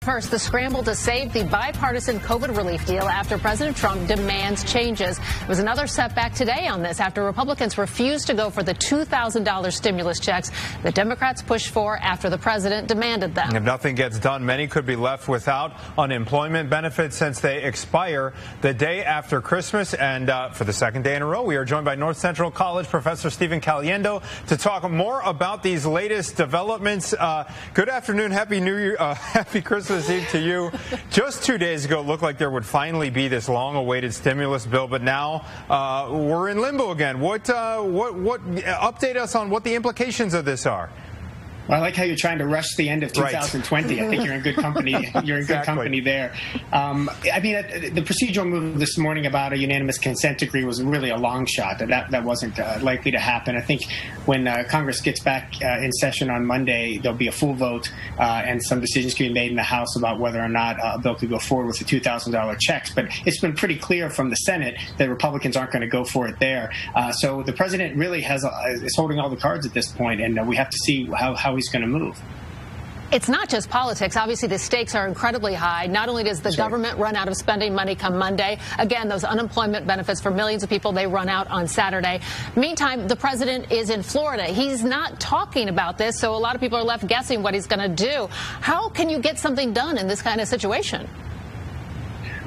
First, the scramble to save the bipartisan COVID relief deal after President Trump demands changes. There was another setback today on this after Republicans refused to go for the $2,000 stimulus checks the Democrats pushed for after the president demanded them. If nothing gets done, many could be left without unemployment benefits since they expire the day after Christmas. And for the second day in a row, we are joined by North Central College Professor Stephen Caliendo to talk more about these latest developments. Good afternoon. Happy New Year. Happy Christmas Eve to you. Just 2 days ago, it looked like there would finally be this long-awaited stimulus bill, but now we're in limbo again. What update us on what the implications of this are? Well, I like how you're trying to rush the end of 2020. Right. I think you're in good company. You're in good company there. I mean, the procedural move this morning about a unanimous consent decree was really a long shot. That wasn't likely to happen. I think when Congress gets back in session on Monday, there'll be a full vote and some decisions can be made in the House about whether or not a bill could go forward with the $2,000 checks. But it's been pretty clear from the Senate that Republicans aren't going to go for it there. So the president really is holding all the cards at this point, and we have to see how he's going to move. It's not just politics. Obviously, the stakes are incredibly high. Not only does the government run out of spending money come Monday, again, those unemployment benefits for millions of people, they run out on Saturday. Meantime, the president is in Florida. He's not talking about this, so a lot of people are left guessing what he's going to do. How can you get something done in this kind of situation?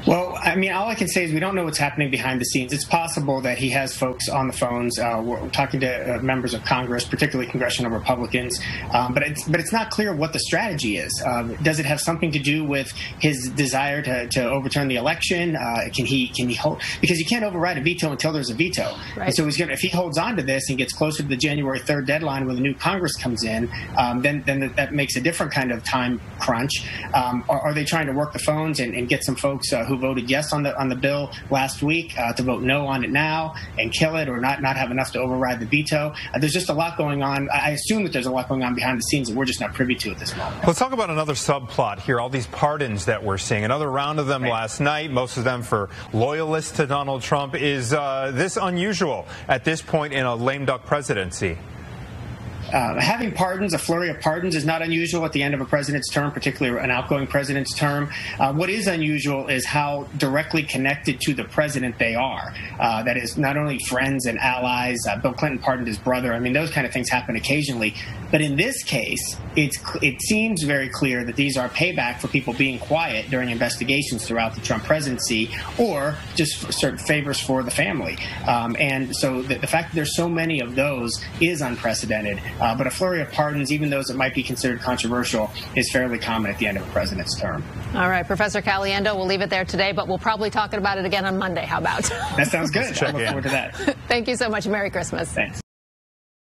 Well, I mean, all I can say is we don't know what's happening behind the scenes. It's possible that he has folks on the phones talking to members of Congress, particularly congressional Republicans. But it's not clear what the strategy is. Does it have something to do with his desire to overturn the election? Can he hold? Because you can't override a veto until there's a veto. Right. And so if he holds on to this and gets closer to the January 3rd deadline when the new Congress comes in, then that makes a different kind of time crunch. Are they trying to work the phones and get some folks who voted yes on the bill last week to vote no on it now and kill it, or not have enough to override the veto? There's just a lot going on. I assume that there's a lot going on behind the scenes that we're just not privy to at this moment. Let's talk about another subplot here, all these pardons that we're seeing. Another round of them last night, most of them for loyalists to Donald Trump. Is this unusual at this point in a lame duck presidency? Having pardons, a flurry of pardons, is not unusual at the end of a president's term, particularly an outgoing president's term. What is unusual is how directly connected to the president they are. That is, not only friends and allies. Bill Clinton pardoned his brother. I mean, those kind of things happen occasionally. But in this case, it seems very clear that these are payback for people being quiet during investigations throughout the Trump presidency, or just certain favors for the family. And so the fact that there's so many of those is unprecedented. But a flurry of pardons, even those that might be considered controversial, is fairly common at the end of a president's term. All right, Professor Caliendo, we'll leave it there today, but we'll probably talk about it again on Monday. How about? That sounds good. I look forward to that. Thank you so much. Merry Christmas. Thanks.